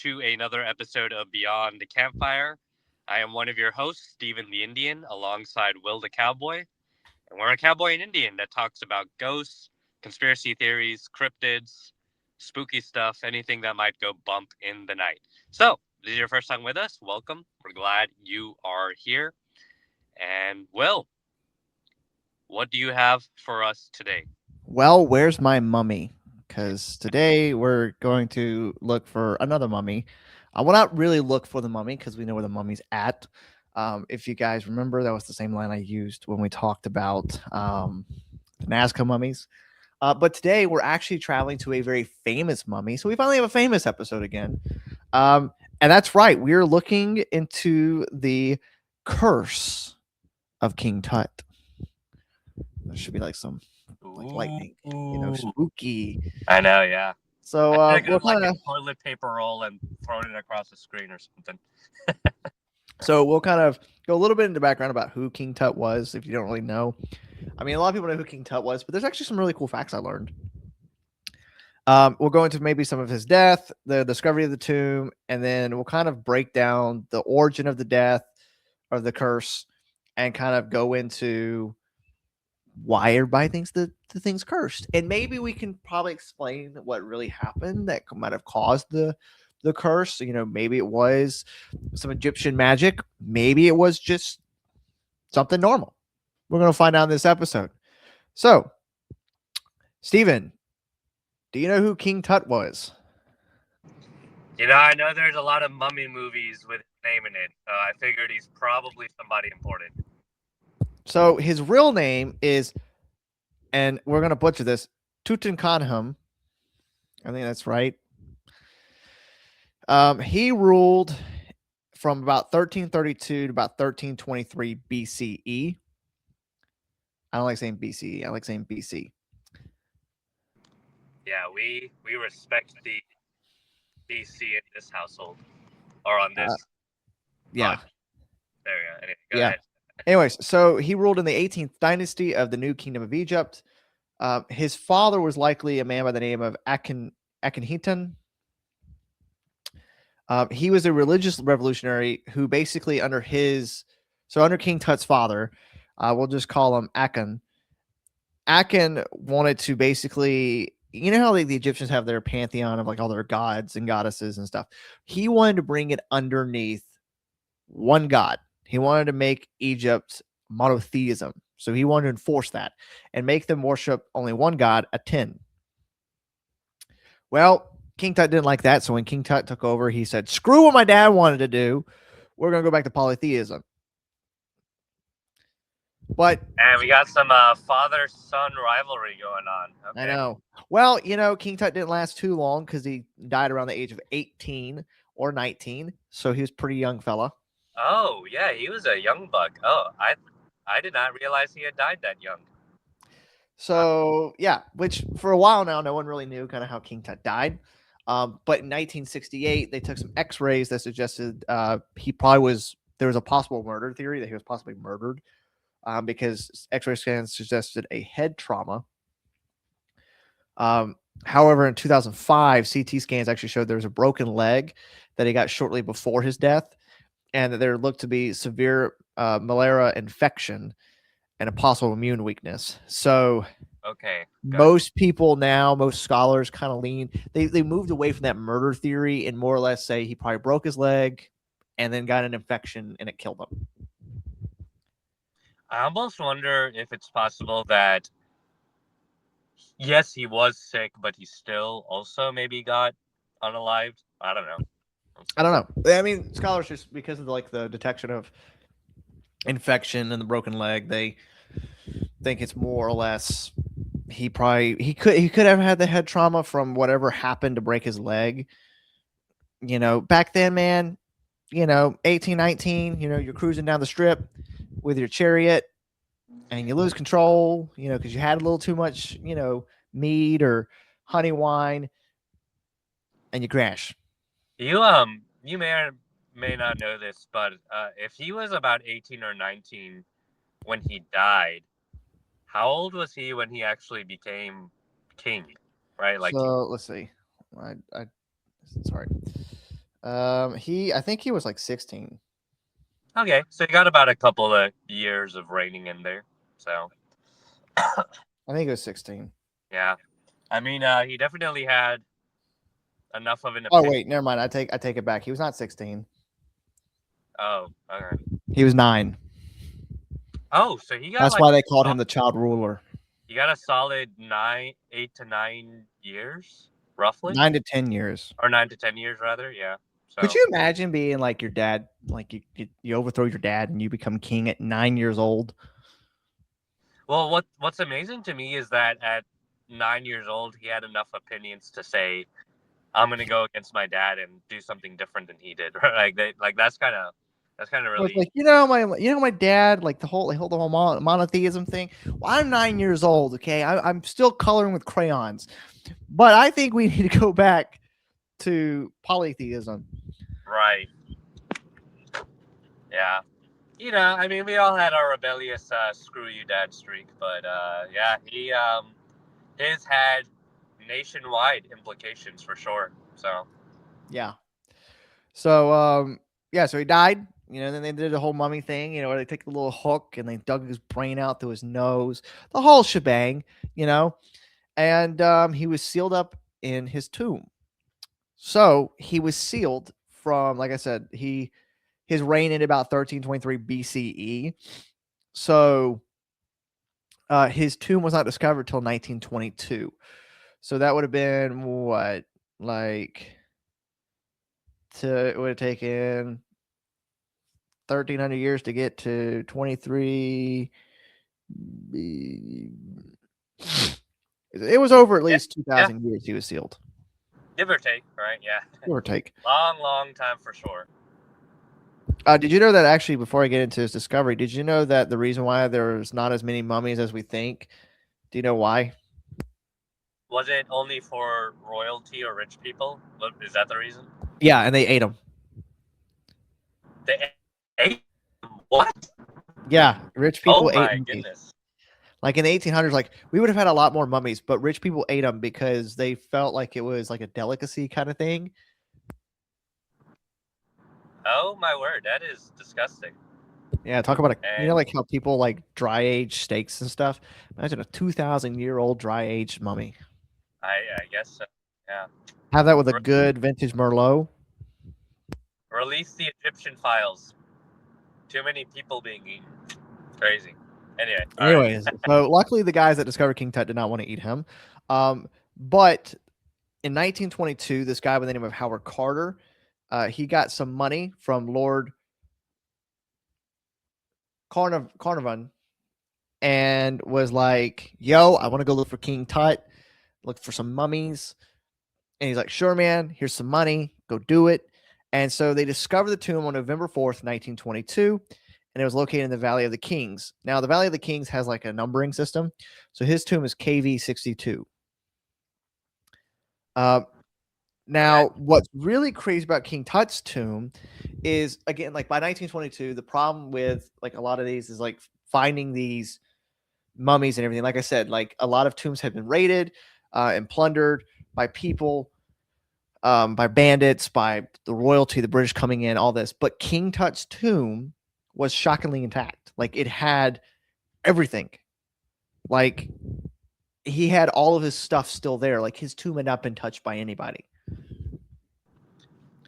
to another episode of Beyond the Campfire. I am one of your hosts, Stephen the Indian, alongside Will the Cowboy. And we're a cowboy and Indian that talks about ghosts, conspiracy theories, cryptids, spooky stuff, anything that might go bump in the night. So, if this is your first time with us, welcome. We're glad you are here. And Will, what do you have for us today? Well, where's my mummy? Because today we're going to look for another mummy. I will not really look for the mummy because we know where the mummy's at. If you guys remember, that was the same line I used when we talked about the Nazca mummies. But today we're actually traveling to a very famous mummy. So we finally have a famous episode again. And that's right. We're looking into the curse of King Tut. There should be like some like lightning, Ooh. spooky. I know, yeah. So I should have we'll got like kind a of toilet paper roll and thrown it across the screen or something. go a little bit into background about who King Tut was, if you don't really know. I mean, a lot of people know who King Tut was, but there's actually some really cool facts I learned. We'll go into maybe some of his death, the discovery of the tomb, and then we'll kind of break down the origin of the death or the curse, and kind of go into why everybody thinks that the thing's cursed. And maybe we can probably explain what really happened that might have caused the curse. Maybe it was some Egyptian magic. Maybe it was just something normal. We're going to find out in this episode. So, Steven, do you know who King Tut was? I know there's a lot of mummy movies with his name in it. I figured he's probably somebody important. So, his real name is, and we're going to butcher this, Tutankhamun. I think that's right. He ruled from about 1332 to about 1323 BCE. I don't like saying BCE. I like saying BC. Yeah, we respect the DC in this household or on Uh, this yeah. podcast. There we go. Anyway, go Yeah. ahead. Anyways, so he ruled in the 18th dynasty of the New Kingdom of Egypt. His father was likely a man by the name of Akhenaten. He was a religious revolutionary who basically under King Tut's father, we'll just call him Aken. Aken wanted to basically, how the Egyptians have their pantheon of like all their gods and goddesses and stuff. He wanted to bring it underneath one god. He wanted to make Egypt monotheism. So he wanted to enforce that and make them worship only one god, Aten. Well, King Tut didn't like that. So when King Tut took over, he said, screw what my dad wanted to do. We're going to go back to polytheism. But And we got some father-son rivalry going on. Okay. I know. Well, King Tut didn't last too long because he died around the age of 18 or 19. So he was a pretty young fella. Oh yeah, he was a young buck. Oh, I did not realize he had died that young. So yeah, which for a while now, no one really knew kind of how King Tut died. But in 1968, they took some X-rays that suggested he probably was. There was a possible murder theory that he was possibly murdered because X-ray scans suggested a head trauma. However, in 2005, CT scans actually showed there was a broken leg that he got shortly before his death, and that there looked to be severe malaria infection and a possible immune weakness. So Okay. most people now, most scholars kind of lean, they moved away from that murder theory and more or less say he probably broke his leg and then got an infection and it killed him. I almost wonder if it's possible that yes, he was sick, but he still also maybe got unalived. I don't know. I don't know. I mean, scholars just because of like the detection of infection and the broken leg, they think it's more or less he could have had the head trauma from whatever happened to break his leg. Back then, man, 18, 19, you're cruising down the strip with your chariot and you lose control, because you had a little too much, mead or honey wine and you crash. You may or may not know this, but if he was about 18 or 19 when he died, how old was he when he actually became king? Right, like So let's see. I sorry. I think he was like 16. Okay, so he got about a couple of years of reigning in there. So I think it was 16. yeah, I mean, he definitely had enough of an Oh opinion. wait, never mind. I take it back. He was not 16. Oh, okay. He was 9. Oh, so he got That's like why they called him the child ruler. he got a solid 8 to 9 years, roughly, 9 to 10 years. or 9 to 10 years rather. Yeah. Could So, you imagine being like your dad, like you overthrow your dad and you become king at 9 years old? well, what's amazing to me is that at 9 years old, he had enough opinions to say, "I'm gonna go against my dad and do something different than he did." Right? Like that's kind of So it's really like my dad, like the whole monotheism thing. Well, I'm 9 years old. Okay, I'm still coloring with crayons, but I think we need to go back to polytheism. right. Yeah. I mean, we all had our rebellious "screw you, dad" streak, but yeah, his had nationwide implications for sure. So Yeah. So yeah, so he died. Then they did the whole mummy thing. Where they take the little hook and they dug his brain out through his nose, the whole shebang. You know, and he was sealed up in his tomb. So he was sealed from, like I said, his reign in about 1323 BCE. So his tomb was not discovered till 1922. So that would have been what, like, it would have taken 1,300 years to get to 23. It was over at yeah, least yeah, 2,000 years he was sealed, give or take, right? Yeah, give or take. long time for sure. Did you know that actually, before I get into his discovery, did you know that the reason why there's not as many mummies as we think? Do you know why? Was it only for royalty or rich people? Is that the reason? Yeah, and they ate them. They ate what? Yeah, rich Oh people ate my mummies. goodness! Like in the 1800s, like we would have had a lot more mummies, but rich people ate them because they felt like it was like a delicacy kind of thing. Oh my word, that is disgusting. Yeah, talk about And like how people like dry age steaks and stuff. Imagine a 2,000-year-old dry aged mummy. I guess so. Yeah. Have that with a Re- good vintage Merlot. Release the Egyptian files. Too many people being eaten. Crazy. Anyway, all right. Anyways, so luckily the guys that discovered King Tut did not want to eat him. But in 1922, this guy by the name of Howard Carter, he got some money from Lord Carnarvon and was like, "Yo, I want to go look for King Tut, look for some mummies." And he's like, "Sure, man. Here's some money. Go do it." And so they discovered the tomb on November 4th, 1922, and it was located in the Valley of the Kings. Now, the Valley of the Kings has like a numbering system, so his tomb is KV62. Uh, Okay. Now, what's really crazy about King Tut's tomb is, again, like by 1922, the problem with like a lot of these is like finding these mummies and everything. Like I said, like a lot of tombs had been raided and plundered by people, by bandits, by the royalty, the British coming in, all this. But King Tut's tomb was shockingly intact. Like it had everything. Like he had all of his stuff still there. Like his tomb had not been touched by anybody.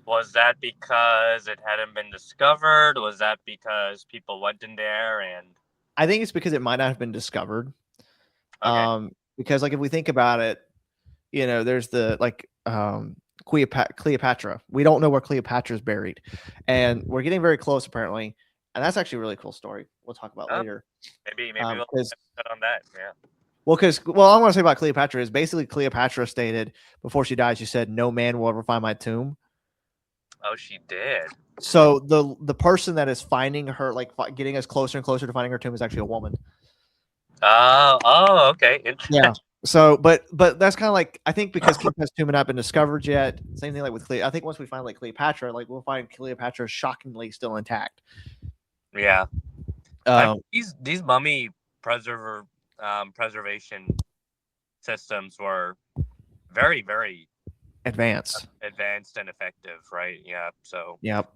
Was that because it hadn't been discovered? Was that because people went in there and I think it's because it might not have been discovered. okay? Because like if we think about it, there's the like Cleopatra. We don't know where Cleopatra is buried, and we're getting very close apparently. And that's actually a really cool story. We'll talk about Oh, later. maybe we'll Because put on that. Yeah. well, I want to say about Cleopatra is basically Cleopatra stated before she died, she said, "No man will ever find my tomb." Oh, she did. So the person that is finding her, like getting us closer and closer to finding her tomb, is actually a woman. Oh, okay. Yeah. So, but that's kind of like, I think because King Tut's tomb had not been discovered yet. Same thing like with I think once we find like Cleopatra, like we'll find Cleopatra shockingly still intact. Yeah. I Um, these mummy preservation systems were very very advanced. advanced and effective, right? Yeah. So Yep.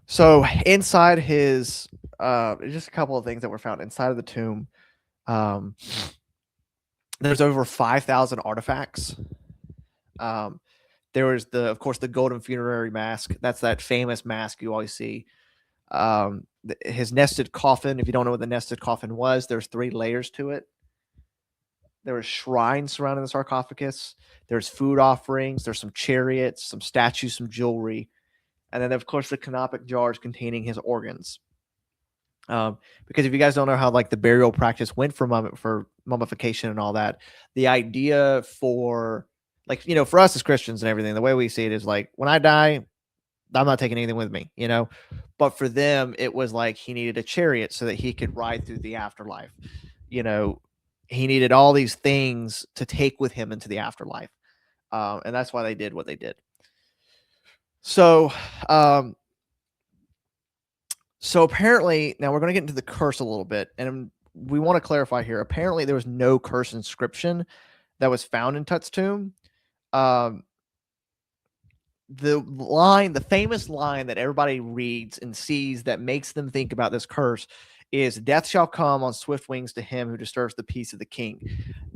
So inside his, just a couple of things that were found inside of the tomb. Um, there's over 5,000 artifacts. Um, there was of course, the golden funerary mask. That's that famous mask you always see. His nested coffin. If you don't know what the nested coffin was, there's 3 layers to it. There were shrines surrounding the sarcophagus. There's food offerings. There's some chariots, some statues, some jewelry, and then of course the canopic jars containing his organs. Because if you guys don't know how like the burial practice went for mummification and all that, the idea for like for us as Christians and everything, the way we see it is like when I die, I'm not taking anything with me, But for them, it was like he needed a chariot so that he could ride through the afterlife. You know, he needed all these things to take with him into the afterlife, and that's why they did what they did. So, so apparently, now we're going to get into the curse a little bit, and we want to clarify here. Apparently, there was no curse inscription that was found in Tut's tomb. Um, the famous line that everybody reads and sees that makes them think about this curse is "Death shall come on swift wings to him who disturbs the peace of the king."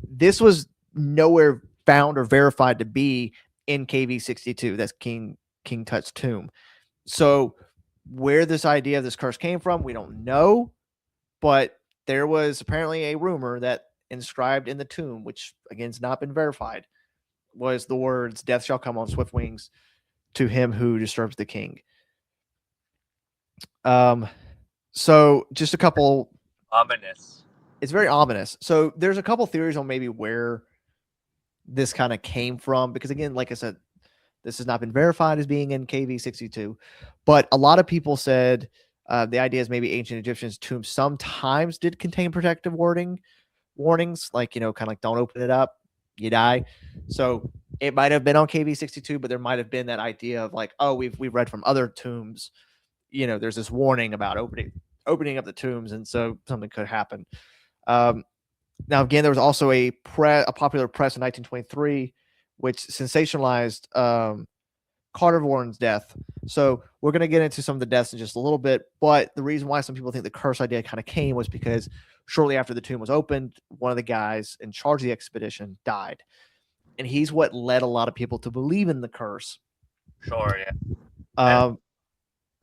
This was nowhere found or verified to be in KV 62. That's King Tut's tomb. So where this idea of this curse came from, we don't know, but there was apparently a rumor that inscribed in the tomb, which again has not been verified, was the words "Death shall come on swift wings to him who disturbs the king." So just a couple. ominous. It's very ominous. So there's a couple theories on maybe where this kind of came from, because again, like I said, this has not been verified as being in KV 62, but a lot of people said the idea is maybe ancient Egyptians' tombs sometimes did contain protective warnings, like kind of like don't open it up, you die. So it might have been on KV 62, but there might have been that idea of like, oh, we've read from other tombs, there's this warning about opening up the tombs, and so something could happen. Now, again, there was also a popular press in 1923 which sensationalized Carnarvon's death. So we're going to get into some of the deaths in just a little bit. But the reason why some people think the curse idea kind of came was because shortly after the tomb was opened, one of the guys in charge of the expedition died. And he's what led a lot of people to believe in the curse. Sure, yeah.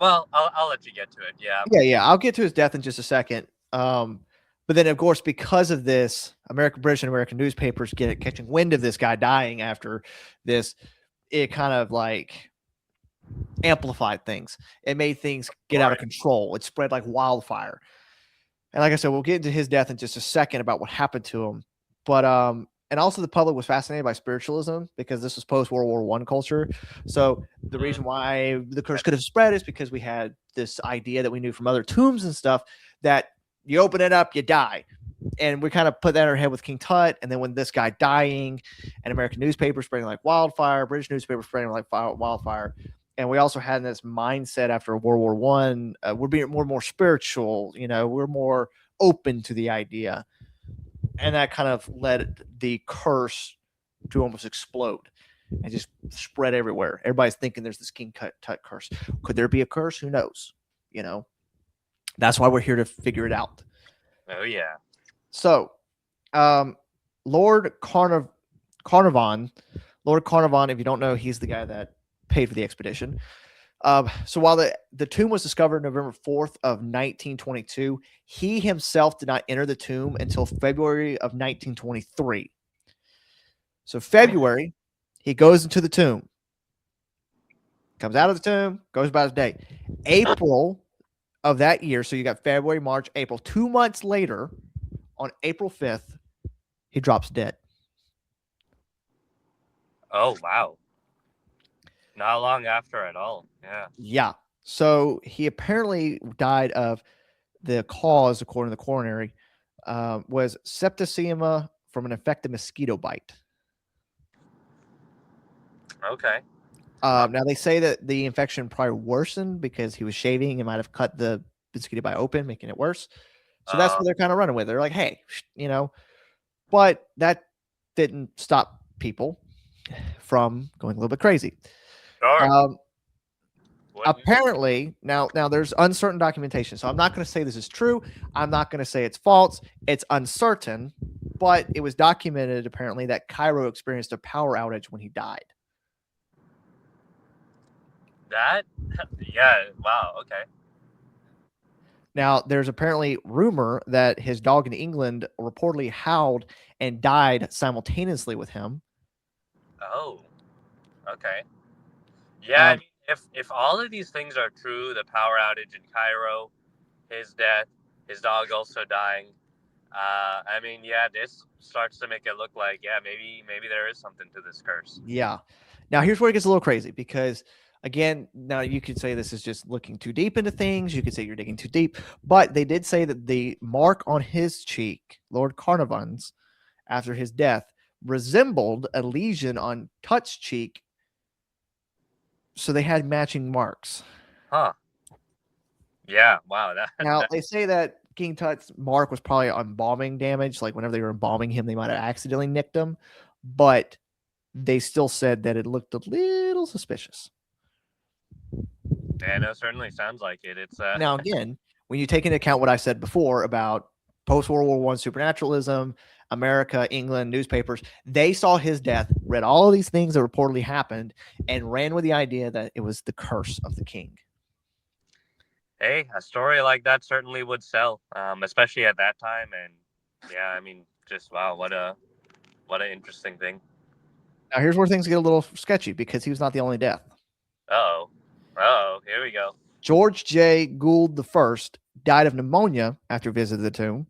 Well, I'll let you get to it. Yeah. Yeah. I'll get to his death in just a second. But then, of course, because of this, British and American newspapers catching wind of this guy dying after this, it kind of like amplified things. It made things get out of control. It spread like wildfire. And like I said, we'll get into his death in just a second about what happened to him. But and also the public was fascinated by spiritualism because this was post World War I culture. So the reason why the curse could have spread is because we had this idea that we knew from other tombs and stuff that you open it up, you die. And we kind of put that in our head with King Tut. And then when this guy dying, and American newspapers spreading like wildfire, British newspapers spreading like wildfire. And we also had this mindset after World War One, we're being more spiritual, we're more open to the idea. And that kind of led the curse to almost explode and just spread everywhere. Everybody's thinking there's this King Tut curse. Could there be a curse? Who knows? That's why we're here to figure it out. Oh, yeah. So, Lord Carnarvon, if you don't know, he's the guy that paid for the expedition. So while the tomb was discovered November 4th of 1922, he himself did not enter the tomb until February of 1923. So February, he goes into the tomb, comes out of the tomb, goes about his day. April of that year, so you got February, March, April. 2 months later, on April 5th, he drops dead. Oh, wow. Not long after at all. Yeah. Yeah. So he apparently died of the cause, according to the coronary, was septicemia from an infected mosquito bite. Okay. Now they say that the infection probably worsened because he was shaving and might have cut the mosquito bite open, making it worse. So that's what they're kind of running with. They're like, hey, but that didn't stop people from going a little bit crazy. Sure. Um, Wouldn't. apparently, now there's uncertain documentation, so I'm not going to say this is true. I'm not going to say it's false. It's uncertain, but it was documented apparently that Cairo experienced a power outage when he died. That? Yeah. Wow. Okay. Now, there's apparently rumor that his dog in England reportedly howled and died simultaneously with him. Oh. Okay. Yeah. I Um, mean, if all of these things are true, the power outage in Cairo, his death, his dog also dying. I mean, yeah, this starts to make it look like, yeah, maybe there is something to this curse. yeah. Now, here's where it gets a little crazy because, again, now you could say this is just looking too deep into things. You could say you're digging too deep, but they did say that the mark on his cheek, Lord Carnarvon's, after his death, resembled a lesion on Tut's cheek. So they had matching marks. Huh. Yeah. Wow. Now, That they say that King Tut's mark was probably embalming damage. Like whenever they were embalming him, they might have accidentally nicked him, but they still said that it looked a little suspicious. yeah, no, certainly sounds like it. It's Now, again, when you take into account what I said before about post World War One supernaturalism, America, England, newspapers, they saw his death, read all of these things that reportedly happened, and ran with the idea that it was the curse of the king. hey, a story like that certainly would sell, especially at that time. And yeah, I mean, just wow, what an interesting thing. Now, here's where things get a little sketchy because he was not the only death. Oh, oh, here we go. George J. Gould I died of pneumonia after visiting the tomb.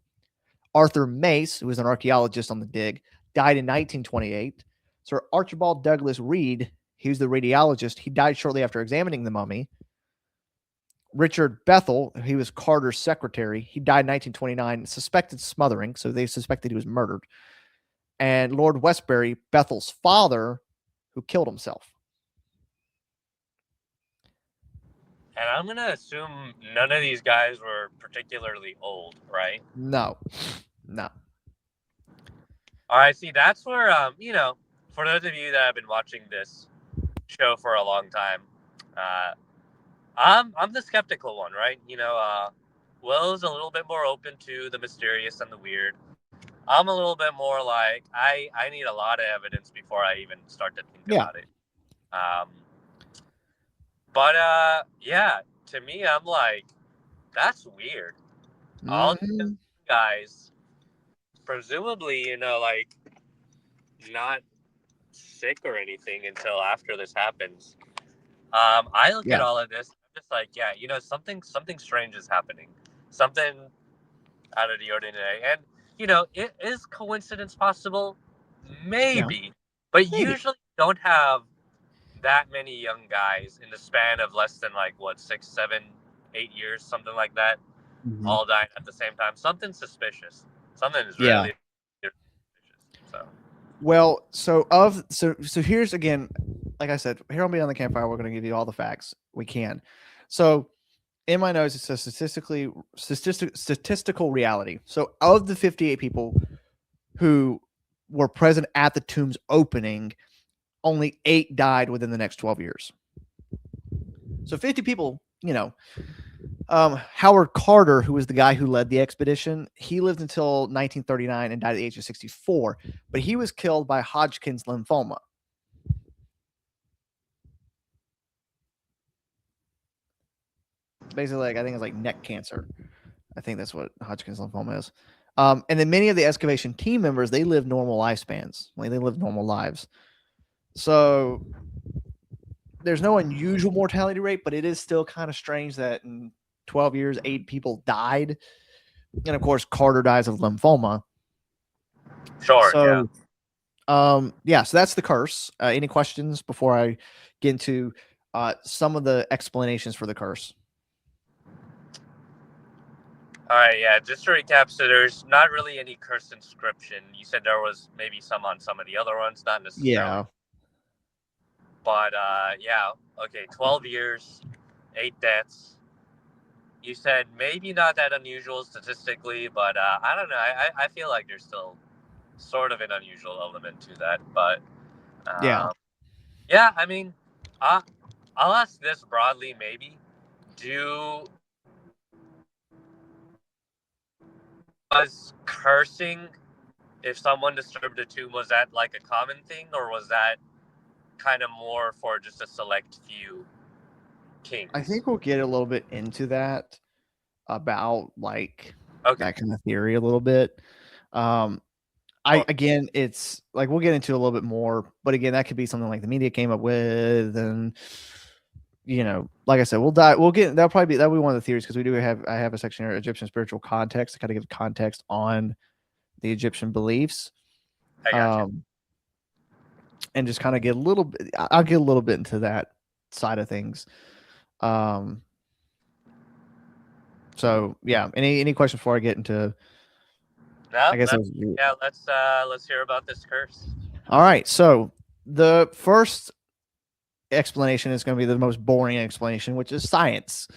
Arthur Mace, who was an archaeologist on the dig, died in 1928. Sir Archibald Douglas Reed, he was the radiologist, he died shortly after examining the mummy. Richard Bethel, he was Carter's secretary, he died in 1929, suspected smothering, so they suspected he was murdered. And Lord Westbury, Bethel's father, who killed himself. And I'm gonna assume none of these guys were particularly old, right? No, no. All right, see, that's where for those of you that have been watching this show for a long time, uh, I'm the skeptical one, right? Will's a little bit more open to the mysterious and the weird. I'm a little bit more like I need a lot of evidence before I even start to think Yeah. about it. Um, but yeah, to me, I'm like, that's weird. All these Mm-hmm. guys, presumably, like not sick or anything until after this happens. I look at Yeah. all of this, I'm just like, yeah, something strange is happening, something out of the ordinary, and is coincidence possible? Yeah. Maybe, but Maybe. usually don't have that many young guys in the span of less than like what 6, 7, 8 years, something like that, Mm-hmm. all dying at the same time. Something suspicious. Something is Yeah. really suspicious. So Well, so here's again, like I said, here on Beyond the Campfire, we're going to give you all the facts we can. So in my notes, it says statistical reality. So of the 58 people who were present at the tomb's opening, only 8 died within the next 12 years. So 50 people, Howard Carter, who was the guy who led the expedition, he lived until 1939 and died at the age of 64, but he was killed by Hodgkin's lymphoma. Basically, like I think it's like neck cancer. I think that's what Hodgkin's lymphoma is. And then many of the excavation team members, they live normal lifespans. Like they live normal lives. So there's no unusual mortality rate, but it is still kind of strange that in 12 years, 8 people died. And of course, Carter dies of lymphoma. sure, yeah. So, so that's the curse. Any questions before I get into some of the explanations for the curse? All right, yeah. Just to recap, so there's not really any cursed inscription. You said there was maybe some on some of the other ones, not necessarily. Yeah. But yeah, okay. 12 years, 8 deaths. You said maybe not that unusual statistically, but I don't know. I feel like there's still sort of an unusual element to that. But Yeah. um, Yeah, I mean, uh, I'll ask this broadly. Maybe do was cursing if someone disturbed a tomb, was that like a common thing, or was that kind of more for just a select few I kings? think we'll get a little bit into that about like Okay, that kind of theory a little bit. Um, I sure. again, it's like we'll get into a little bit more, but again, that could be something like the media came up with, and like I said, we'll die. We'll get that'll be one of the theories because I have a section here, Egyptian spiritual context, to kind of give context on the Egyptian beliefs, I got you. um, and just kind of get a little bit. I'll get a little bit into that side of things. Um, so yeah, any questions before I get into? No, I guess no. it was, Yeah, let's hear about this curse. all right. So the first explanation is going to be the most boring explanation, which is science.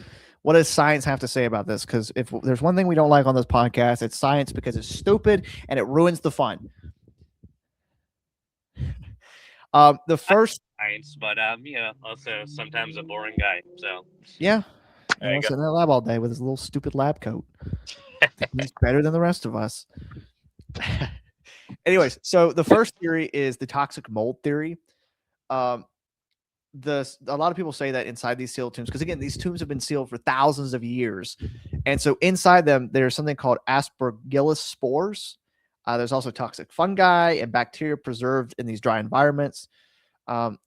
What does science have to say about this? Because if there's one thing we don't like on this podcast, it's science because it's stupid and it ruins the fun. The I first, science, but also sometimes a boring guy. So yeah, there you go. sitting in the lab all day with his little stupid lab coat. Think he's better than the rest of us. Anyways, so the first theory is the toxic mold theory. Um, a lot of people say that inside these sealed tombs, because again, these tombs have been sealed for thousands of years, and so inside them there's something called aspergillus spores. There's also toxic fungi and bacteria preserved in these dry environments. Um,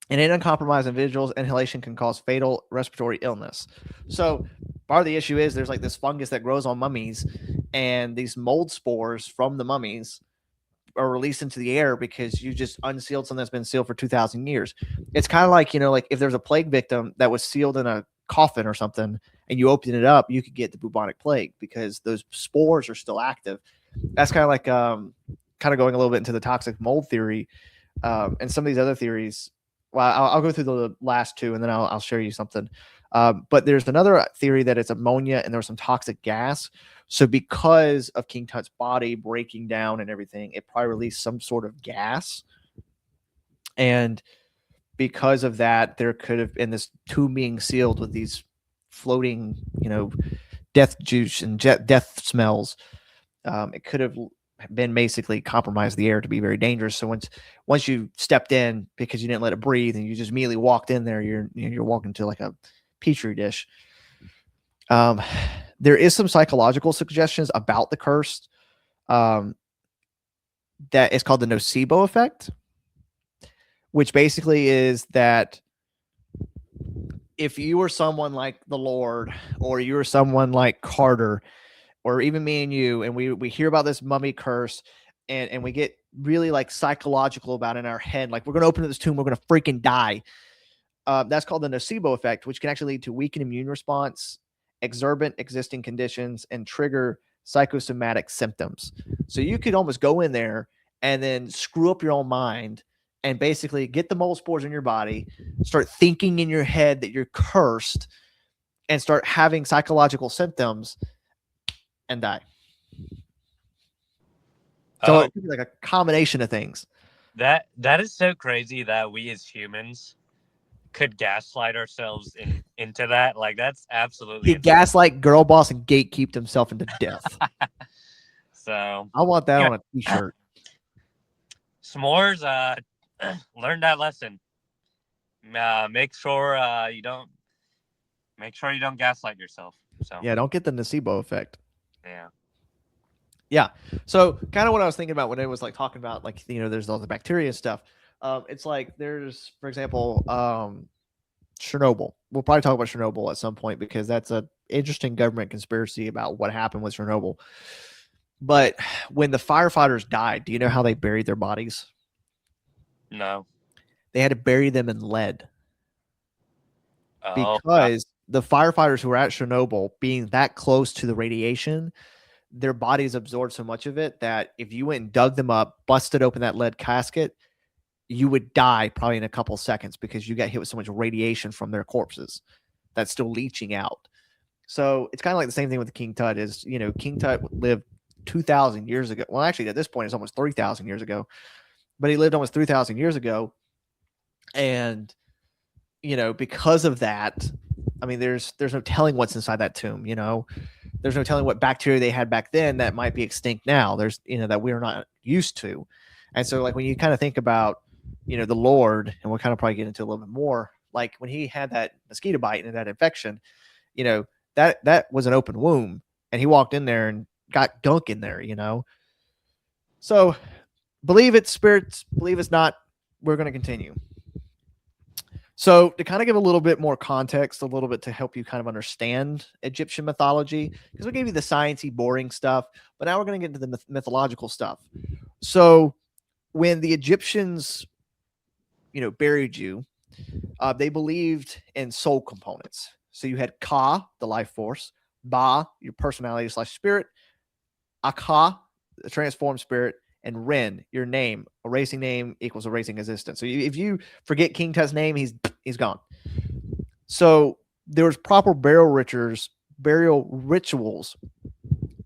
and in uncompromised individuals, inhalation can cause fatal respiratory illness. So part of the issue is there's like this fungus that grows on mummies, and these mold spores from the mummies are released into the air because you just unsealed something that's been sealed for 2,000 years. It's kind of like, like if there's a plague victim that was sealed in a coffin or something and you open it up, you could get the bubonic plague because those spores are still active. That's kind of like kind of going a little bit into the toxic mold theory, and some of these other theories. Well, I'll go through the last two and then I'll share you something. But there's another theory that it's ammonia and there was some toxic gas. So because of King Tut's body breaking down and everything, it probably released some sort of gas. And because of that, there could have been this tomb being sealed with these floating, death juice and death smells. It could have been basically compromised the air to be very dangerous. So once you stepped in because you didn't let it breathe and you just immediately walked in there, you're walking to like a petri dish. Um, there is some psychological suggestions about the curse. Um, that is called the nocebo effect, which basically is that if you were someone like the Lord, or you were someone like Carter, or even me and you, and we hear about this mummy curse, and we get really like psychological about it in our head, like we're gonna open this tomb, we're gonna freaking die. That's called the nocebo effect, which can actually lead to weakened immune response, exorbitant existing conditions, and trigger psychosomatic symptoms. So you could almost go in there and then screw up your own mind and basically get the mold spores in your body, start thinking in your head that you're cursed, and start having psychological symptoms and die. So Oh, it could be like a combination of things. that is so crazy that we as humans could gaslight ourselves into that. Like that's absolutely He insane. gaslight girl boss and gatekeeped himself into death. So I want that yeah, on a t-shirt. s'mores. Learn that lesson. Make sure you don't make sure you don't gaslight yourself. So Yeah, don't get the nocebo effect. yeah. Yeah. So kind of what I was thinking about when it was like talking about like there's all the bacteria and stuff. It's like there's, for example, Chernobyl. We'll probably talk about Chernobyl at some point because that's a interesting government conspiracy about what happened with Chernobyl. But when the firefighters died, do you know how they buried their bodies? No. They had to bury them in lead Oh God. because the firefighters who were at Chernobyl, being that close to the radiation, their bodies absorbed so much of it that if you went and dug them up, busted open that lead casket, you would die probably in a couple seconds because you got hit with so much radiation from their corpses that's still leaching out. So it's kind of like the same thing with King Tut is, King Tut lived 2,000 years ago. Well, actually, at this point, it's almost 3,000 years ago. but he lived almost 3,000 years ago. And, because of that, I mean, there's no telling what's inside that tomb, there's no telling what bacteria they had back then that might be extinct now. There's, that we're not used to. And so, like, when you kind of think about, the Lord, and we'll kind of probably get into a little bit more, like when he had that mosquito bite and that infection, you know, that was an open wound, and he walked in there and got gunk in there. So believe it's spirits, believe it's not. We're going to continue. So to kind of give a little bit more context, a little bit to help you kind of understand Egyptian mythology, because we gave you the sciencey, boring stuff, but now we're going to get into the mythological stuff. So when the Egyptians, buried you, they believed in soul components. So you had Ka, the life force, Ba, your personality / spirit, Aka, the transformed spirit, and Ren, your name. Erasing name equals erasing existence. So if you forget King Tut's name, he's gone. So there was proper burial rituals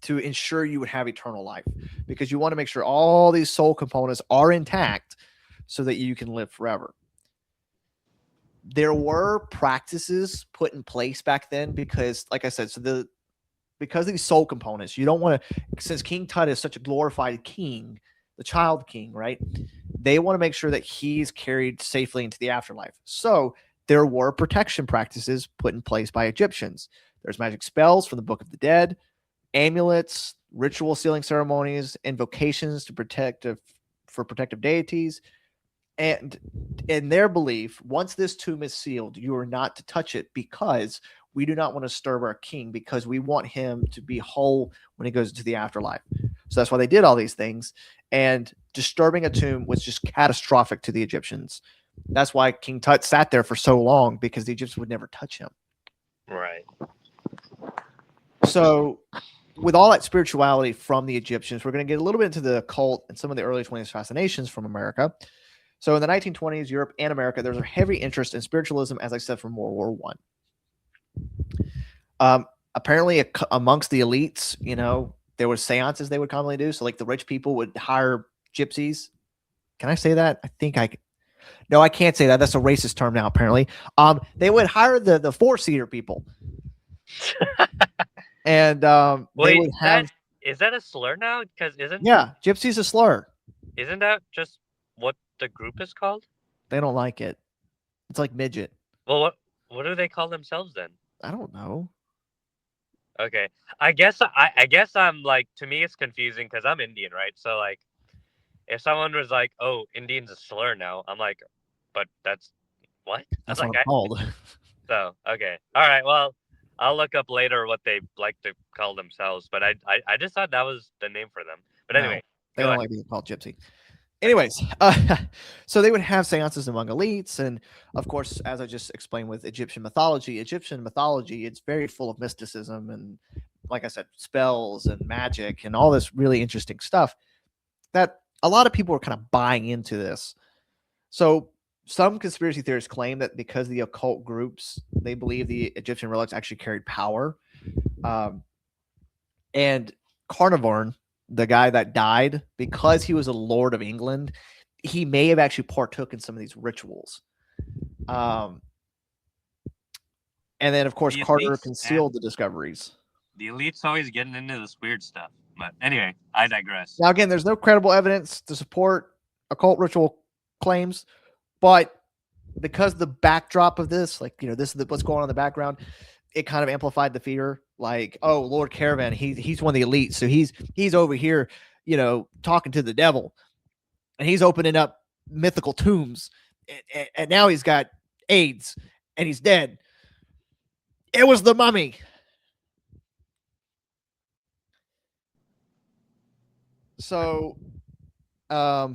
to ensure you would have eternal life, because you want to make sure all these soul components are intact so that you can live forever. There were practices put in place back then because, like I said, because of these soul components, you don't want to, since King Tut is such a glorified king, the child king, right? They want to make sure that he's carried safely into the afterlife. So there were protection practices put in place by Egyptians. There's magic spells from the Book of the Dead, amulets, ritual sealing ceremonies, invocations for protective deities. And in their belief, once this tomb is sealed, you are not to touch it, because we do not want to disturb our king, because we want him to be whole when he goes into the afterlife. So that's why they did all these things. And disturbing a tomb was just catastrophic to the Egyptians. That's why King Tut sat there for so long, because the Egyptians would never touch him. Right. So with all that spirituality from the Egyptians, we're going to get a little bit into the occult and some of the early 20th fascinations from America. So in the 1920s, Europe and America, there was a heavy interest in spiritualism, as I said, from World War I. Apparently, amongst the elites, there was seances they would commonly do. So like the rich people would hire gypsies. Can I say that? I think I can. No, I can't say that. That's a racist term now, apparently. They would hire the four-seater people. And Wait, they would have. is that a slur now? Because Yeah, gypsy's a slur. isn't that just what the group is called? They don't like it. It's like midget. Well, what do they call themselves then? I don't know. Okay, I guess I'm like, to me it's confusing because I'm Indian, right? So like, if someone was like, "Oh, Indian's a slur now," I'm like, "But that's what?" I'm That's what like, I'm called. so okay, all right. Well, I'll look up later what they like to call themselves, but I just thought that was the name for them. But No, anyway, they go don't ahead. like being called gypsy. Anyways, so they would have seances among elites. And of course, as I just explained with Egyptian mythology, it's very full of mysticism and, like I said, spells and magic and all this really interesting stuff that a lot of people are kind of buying into this. So some conspiracy theorists claim that because the occult groups, they believe the Egyptian relics actually carried power. And Carnarvon, the guy that died, because he was a lord of England, he may have actually partook in some of these rituals. And then, of course, The Carter elites, man. concealed the discoveries. The elites always getting into this weird stuff. But anyway, I digress. Now, again, there's no credible evidence to support occult ritual claims, but because the backdrop of this, like, this is what's going on in the background, it kind of amplified the fear. Like, oh, Lord Carnarvon, he's one of the elites, so he's over here, talking to the devil, and he's opening up mythical tombs, and now he's got AIDS, and he's dead. It was the mummy. So, a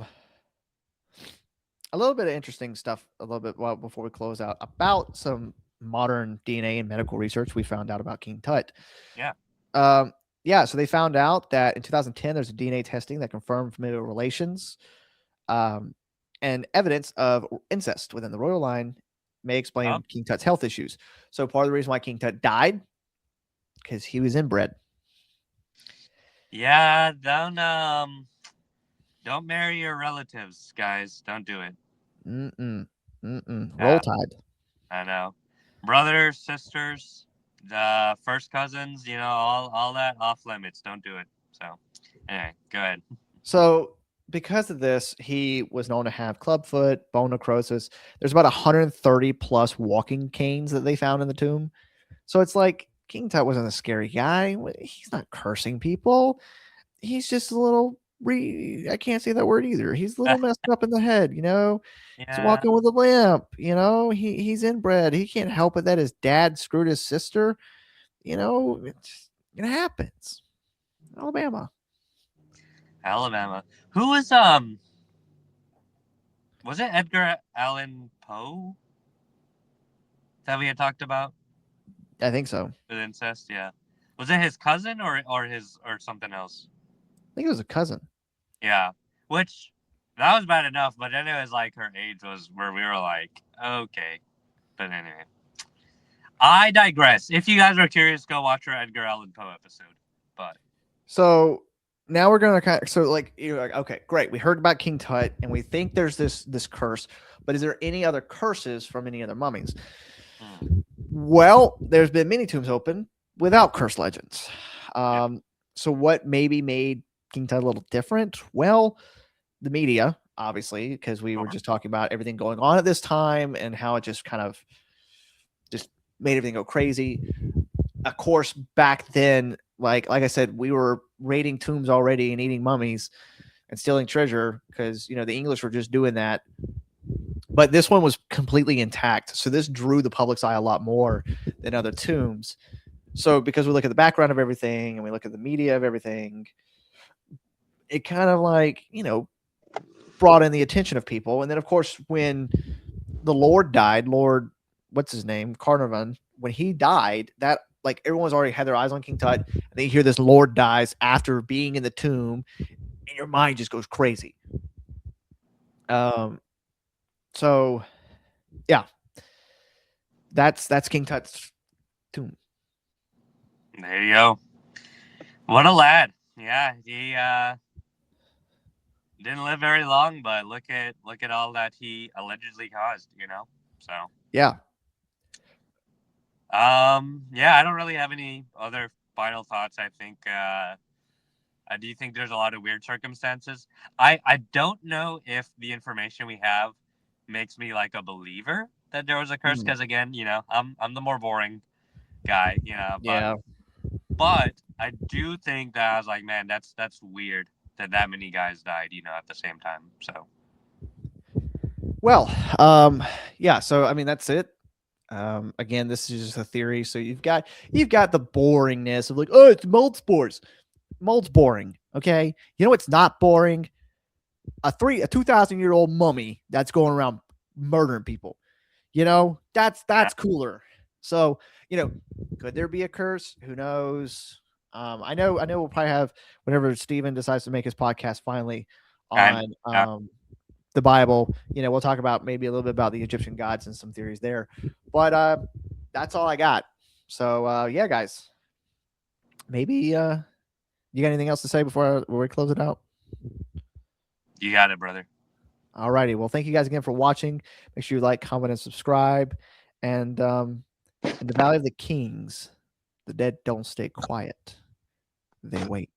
little bit of interesting stuff, a little bit before we close out, about some modern DNA and medical research we found out about King Tut. Yeah. So they found out that in 2010, there's a DNA testing that confirmed familial relations, and evidence of incest within the royal line may explain King Tut's health issues. So part of the reason why King Tut died, because he was inbred. Yeah, Don't marry your relatives, guys. Don't do it. Mm-mm. Mm-mm. Roll Yeah, Tide. I know. Brothers, sisters, the first cousins, all that off limits. Don't do it. So, anyway, go ahead. So because of this, he was known to have clubfoot, bone necrosis. There's about 130 plus walking canes that they found in the tomb. So it's like King Tut wasn't a scary guy. He's not cursing people. He's just a little I can't say that word either. He's a little messed up in the head, He's Yeah, walking with a limp, he's inbred. He can't help it that his dad screwed his sister. It happens. Alabama. Alabama. Who was it Edgar Allan Poe that we had talked about I think so. with incest? Yeah. Was it his cousin or something else? I think it was a cousin. Yeah. Which that was bad enough, but then it was like her age was where we were like, okay. But anyway. I digress. If you guys are curious, go watch our Edgar Allan Poe episode. But So now we're gonna you're like, okay, great. We heard about King Tut and we think there's this curse, but is there any other curses from any other mummies? Well, there's been many tombs open without curse legends. yeah. So what maybe made King Tut a little different? Well, the media, obviously, because we were just talking about everything going on at this time and how it just kind of just made everything go crazy. Of course, back then, like I said, we were raiding tombs already and eating mummies and stealing treasure because the English were just doing that. But this one was completely intact, so this drew the public's eye a lot more than other tombs. So because we look at the background of everything and we look at the media of everything, it kind of brought in the attention of people. And then of course when the Lord died, Lord what's his name, Carnarvon, when he died, that like everyone's already had their eyes on King Tut, and then you hear this Lord dies after being in the tomb, and your mind just goes crazy. So yeah, that's King Tut's tomb. There you go. What a lad. Yeah, he didn't live very long, but look at all that he allegedly caused. So Yeah. yeah, I don't really have any other final thoughts. I think I do think there's a lot of weird circumstances. I don't know if the information we have makes me like a believer that there was a curse because again, I'm the more boring guy, but Yeah. I do think that I was like, man, that's weird that many guys died, at the same time. So Well, yeah. So I mean, that's it. Again, this is just a theory. So you've got the boringness of like, oh, it's mold spores. Mold's boring. Okay, it's not boring. A 2,000-year-old mummy that's going around murdering people. That's cooler. So could there be a curse? Who knows? I know we'll probably have whenever Steven decides to make his podcast finally and on the Bible. We'll talk about maybe a little bit about the Egyptian gods and some theories there. But that's all I got. So yeah, guys, maybe you got anything else to say before we close it out? you got it, brother. Alrighty. Well, thank you guys again for watching. Make sure you like, comment, and subscribe. And in the Valley of the Kings, the dead don't stay quiet; they wait.